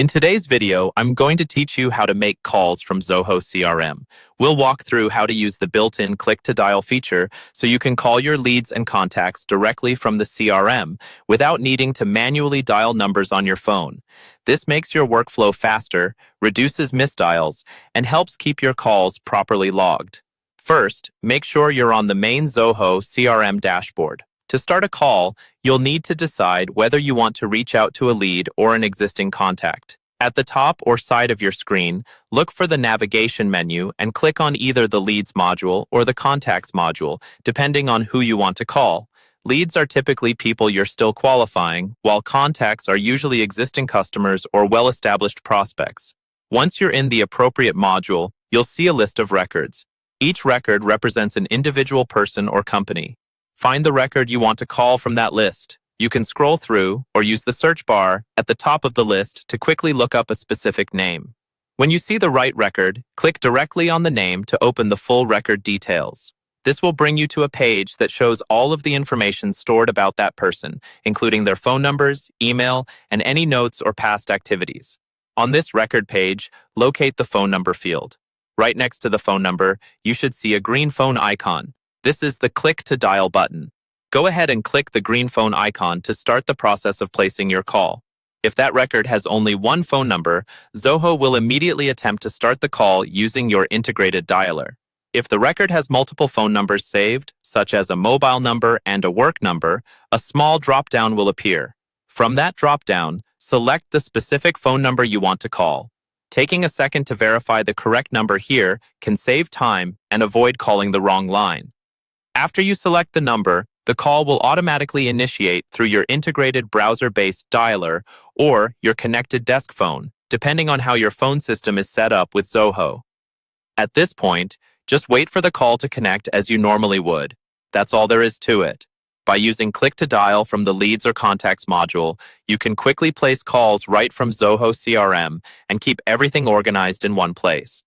In today's video, I'm going to teach you how to make calls from Zoho CRM. We'll walk through how to use the built-in click-to-dial feature so you can call your leads and contacts directly from the CRM without needing to manually dial numbers on your phone. This makes your workflow faster, reduces misdials, and helps keep your calls properly logged. First, make sure you're on the main Zoho CRM dashboard. To start a call, you'll need to decide whether you want to reach out to a lead or an existing contact. At the top or side of your screen, look for the navigation menu and click on either the Leads module or the Contacts module, depending on who you want to call. Leads are typically people you're still qualifying, while contacts are usually existing customers or well-established prospects. Once you're in the appropriate module, you'll see a list of records. Each record represents an individual person or company. Find the record you want to call from that list. You can scroll through or use the search bar at the top of the list to quickly look up a specific name. When you see the right record, click directly on the name to open the full record details. This will bring you to a page that shows all of the information stored about that person, including their phone numbers, email, and any notes or past activities. On this record page, locate the phone number field. Right next to the phone number, you should see a green phone icon. This is the Click to Dial button. Go ahead and click the green phone icon to start the process of placing your call. If that record has only one phone number, Zoho will immediately attempt to start the call using your integrated dialer. If the record has multiple phone numbers saved, such as a mobile number and a work number, a small drop-down will appear. From that drop-down, select the specific phone number you want to call. Taking a second to verify the correct number here can save time and avoid calling the wrong line. After you select the number, the call will automatically initiate through your integrated browser-based dialer or your connected desk phone, depending on how your phone system is set up with Zoho. At this point, just wait for the call to connect as you normally would. That's all there is to it. By using Click to Dial from the Leads or Contacts module, you can quickly place calls right from Zoho CRM and keep everything organized in one place.